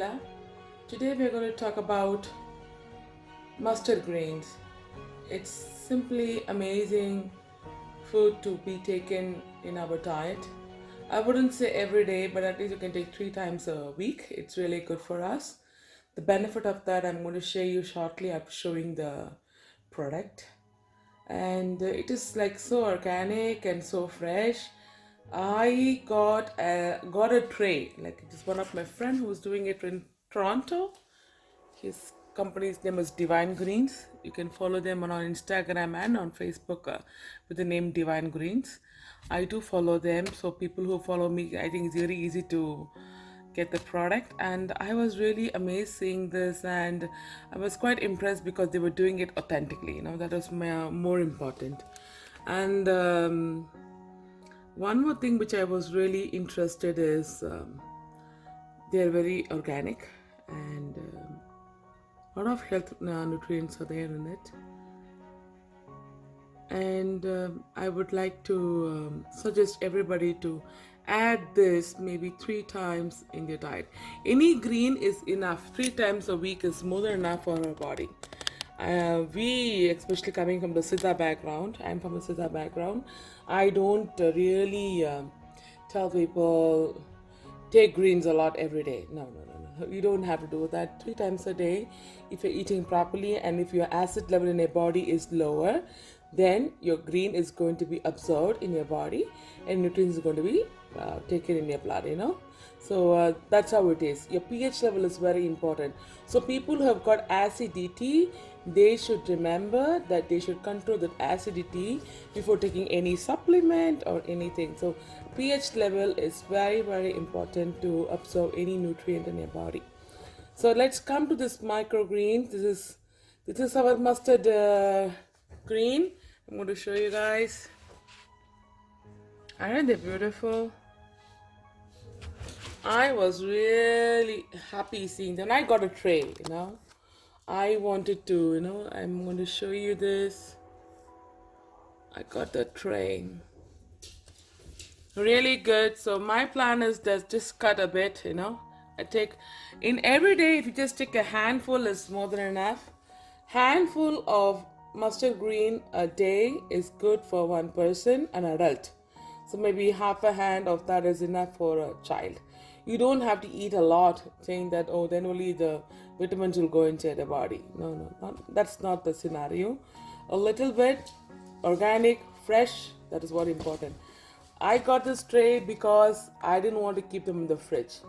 Nila. Today we're going to talk about mustard grains. It's simply amazing food to be taken in our diet. I wouldn't say every day, but at least you can take 3 times a week. It's really good for us. The benefit of that I'm going to share you shortly. I'm showing the product, and it is like so organic and so fresh. I got a tray. Like it is one of my friend who's doing it in Toronto. His company's name is Divine Greens. You can follow them on Instagram and on Facebook with the name Divine Greens. I do follow them, so people who follow me, I think it's very easy to get the product. And I was really amazed seeing this, and I was quite impressed because they were doing it authentically. That was more important. And one more thing which I was really interested is they are very organic and a lot of health nutrients are there in it. And I would like to suggest everybody to add this maybe 3 times in their diet. Any green is enough. 3 times a week is more than enough for our body. We, especially coming from the Siddha background, I'm from the Siddha background, I don't really tell people take greens a lot every day. No. You don't have to do that. 3 times a day, if you're eating properly and if your acid level in your body is lower, then your green is going to be absorbed in your body and nutrients is going to be taken in your blood. So that's how it is. Your pH level is very important. So people who have got acidity, they should remember that they should control that acidity before taking any supplement or anything. So pH level is very, very important to absorb any nutrient in your body. So let's come to this microgreens. This is our mustard green. I'm going to show you guys. Aren't they beautiful? I was really happy seeing them. I got a tray. I wanted to, I'm going to show you this. I got the tray. Really good. So my plan is just cut a bit. I take in every day. If you just take a handful, is more than enough. Handful of mustard green a day is good for one person, an adult. So maybe half a hand of that is enough for a child. You don't have to eat a lot, saying that then only the vitamins will go into the body. No, that's not the scenario. A little bit, organic, fresh. That is what important. I got this tray because I didn't want to keep them in the fridge.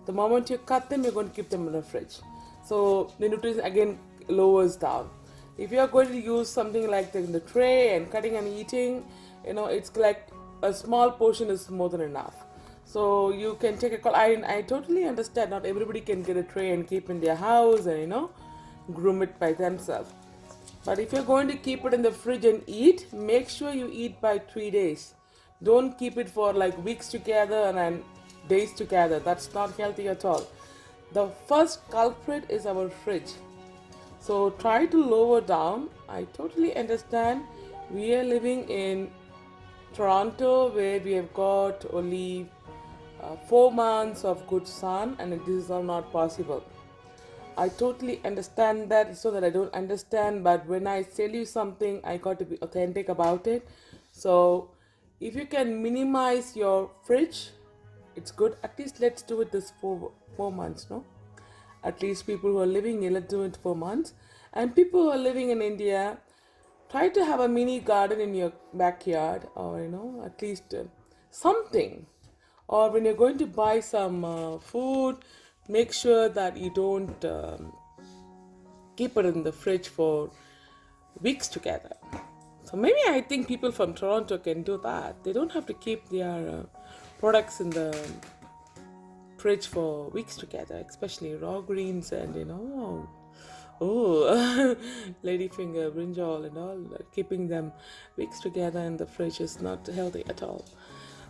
The moment you cut them, you're going to keep them in the fridge. So the nutrition again lowers down. If you're going to use something like the tray and cutting and eating, it's like a small portion is more than enough. So you can take a call. I totally understand. Not everybody can get a tray and keep in their house and groom it by themselves. But if you're going to keep it in the fridge and eat, make sure you eat by 3 days. Don't keep it for like weeks together and then days together. That's not healthy at all. The first culprit is our fridge. So try to lower down. I totally understand. We are living in Toronto where we have got only 4 months of good sun, and this is all not possible. I totally understand that. It's so that I don't understand, but when I tell you something, I got to be authentic about it. So if you can minimize your fridge, it's good. At least let's do it this 4 months, no? At least people who are living here, let's do it 4 months. And people who are living in India, try to have a mini garden in your backyard, or at least something. Or when you're going to buy some food, make sure that you don't keep it in the fridge for weeks together. So maybe I think people from Toronto can do that. They don't have to keep their products in the fridge for weeks together, especially raw greens and ladyfinger, brinjal and all. Keeping them weeks together in the fridge is not healthy at all.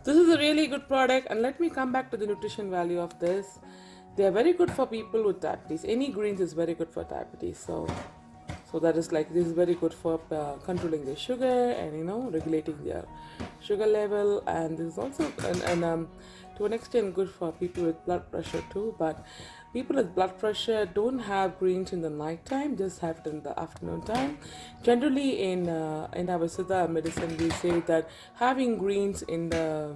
This is a really good product, and let me come back to the nutrition value of this. They are very good for people with diabetes. Any greens is very good for diabetes. So that is like, this is very good for controlling their sugar and regulating their sugar level. And this is also and to an extent good for people with blood pressure too. But People with blood pressure don't have greens in the night time, just have it in the afternoon time. Generally, in our Siddha medicine, we say that having greens in the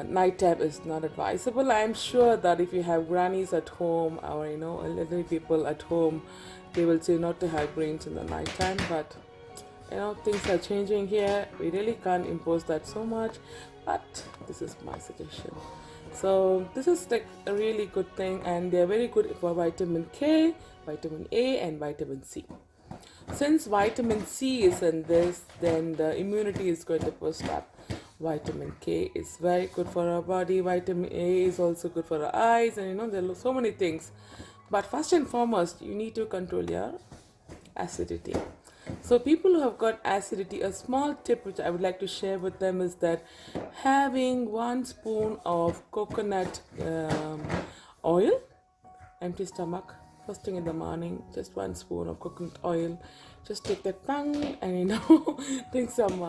night time is not advisable. I'm sure that if you have grannies at home or elderly people at home, they will say not to have greens in the night time. But things are changing here. We really can't impose that so much, but this is my suggestion. So this is like a really good thing, and they're very good for vitamin K, vitamin A, and vitamin C. Since vitamin C is in this, then the immunity is going to boost up. Vitamin K is very good for our body. Vitamin A is also good for our eyes, and there are so many things. But first and foremost, you need to control your acidity. So people who have got acidity, a small tip which I would like to share with them is that having 1 spoon of coconut oil, empty stomach, first thing in the morning, just 1 spoon of coconut oil. Just take that tongue and drink some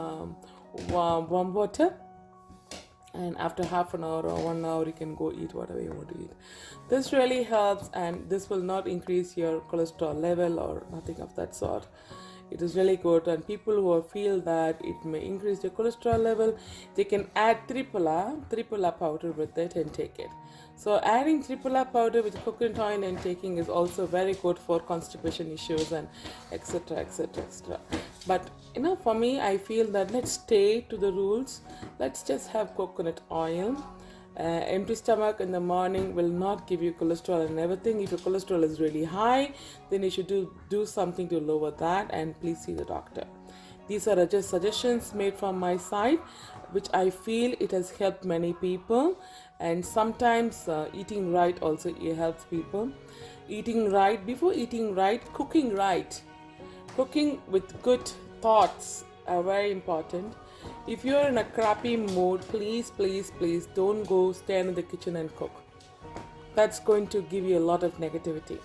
warm water. And after half an hour or 1 hour, you can go eat whatever you want to eat. This really helps, and this will not increase your cholesterol level or nothing of that sort. It is really good, and people who feel that it may increase their cholesterol level, they can add triphala powder with it and take it. So adding triphala powder with coconut oil and taking is also very good for constipation issues and etc etc etc. But for me, I feel that let's stay to the rules. Let's just have coconut oil. Empty stomach in the morning will not give you cholesterol and everything. If your cholesterol is really high, then you should do something to lower that, and please see the doctor. These are just suggestions made from my side, which I feel it has helped many people. And sometimes eating right also helps people. Eating right, before eating right, cooking right. Cooking with good thoughts are very important. If you're in a crappy mood, please don't go stand in the kitchen and cook. That's going to give you a lot of negativity.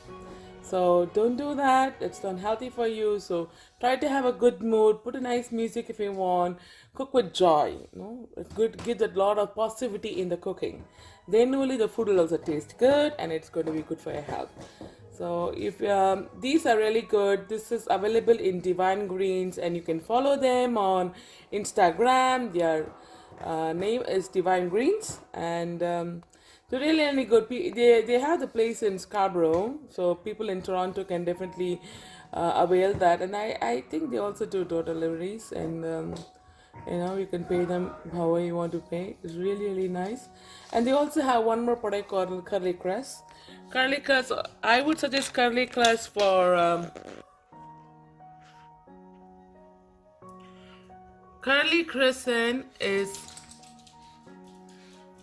So don't do that. It's unhealthy for you. So try to have a good mood. Put a nice music if you want. Cook with joy. Give a lot of positivity in the cooking. Then only the food will also taste good, and it's going to be good for your health. So if these are really good, this is available in Divine Greens, and you can follow them on Instagram. Their name is Divine Greens, and they're really good. They have the place in Scarborough, so people in Toronto can definitely avail that. And I think they also do door deliveries, and you can pay them however you want to pay. It's really nice. And they also have one more product called Curly Cress. Curly Cress, I would suggest Curly Cress for Curly Crescent is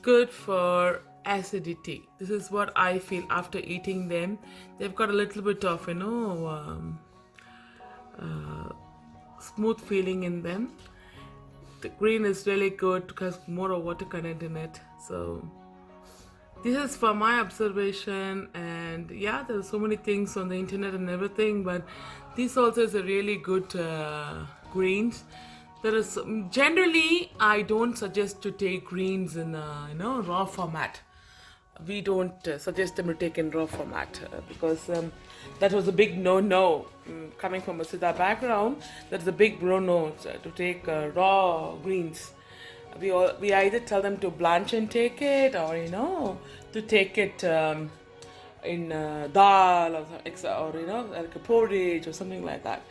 good for acidity. This is what I feel after eating them. They've got a little bit of smooth feeling in them. The green is really good because more of water content in it. So this is for my observation, and yeah, there's so many things on the internet and everything, but this also is a really good greens. There is generally I don't suggest to take greens in raw format. We don't suggest them to take in raw format because that was a big no. Coming from a Siddha background, that's a big no to take raw greens. We either tell them to blanch and take it, or to take it in dal or like a porridge or something like that.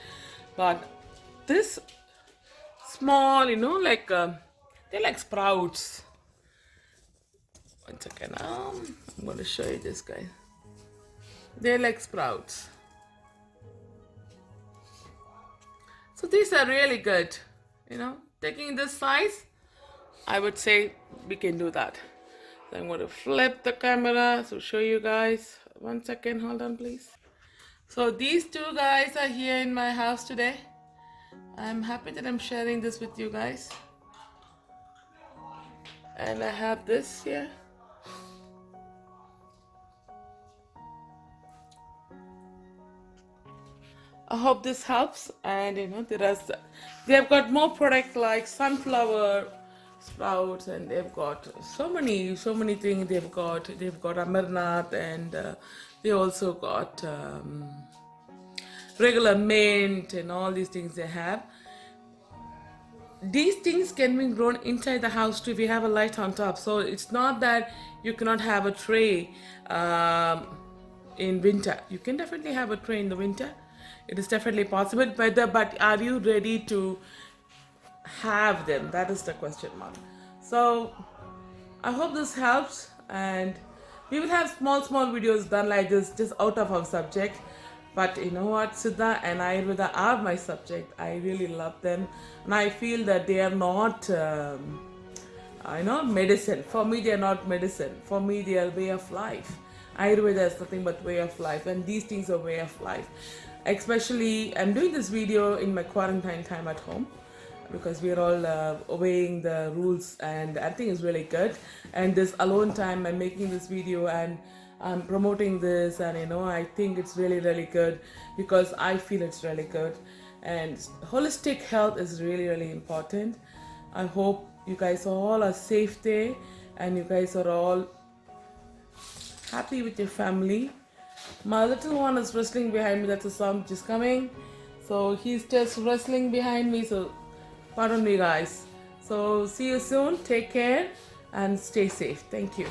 But this small, they're like sprouts. One second, I'm going to show you this, guys. They're like sprouts. So these are really good. Taking this size, I would say we can do that. So I'm going to flip the camera to show you guys. 1 second, hold on please. So these two guys are here in my house today. I'm happy that I'm sharing this with you guys. And I have this here. I hope this helps. And they have got more product like sunflower sprouts, and they've got so many things. They've got Amarnath, and they also got regular mint and all these things they have. These things can be grown inside the house too if you have a light on top. So it's not that you cannot have a tray in winter. You can definitely have a tray in the winter. It is definitely possible. But are you ready to have them? That is the question mark. So I hope this helps, and we will have small videos done like this, just out of our subject. But you know what, Siddha and Ayurveda are my subject. I really love them, and I feel that they are not medicine. For me, they are not medicine. For me, they are way of life. Ayurveda is nothing but way of life, and these things are way of life. Especially, I'm doing this video in my quarantine time at home, because we're all obeying the rules, and I think it's really good. And this alone time, I'm making this video and I'm promoting this, and I think it's really good, because I feel it's really good. And holistic health is really important. I hope you guys all are safe there, and you guys are all happy with your family. My little one is wrestling behind me. That's a sound which is coming. So he's just wrestling behind me. So pardon me, guys. So see you soon. Take care and stay safe. Thank you.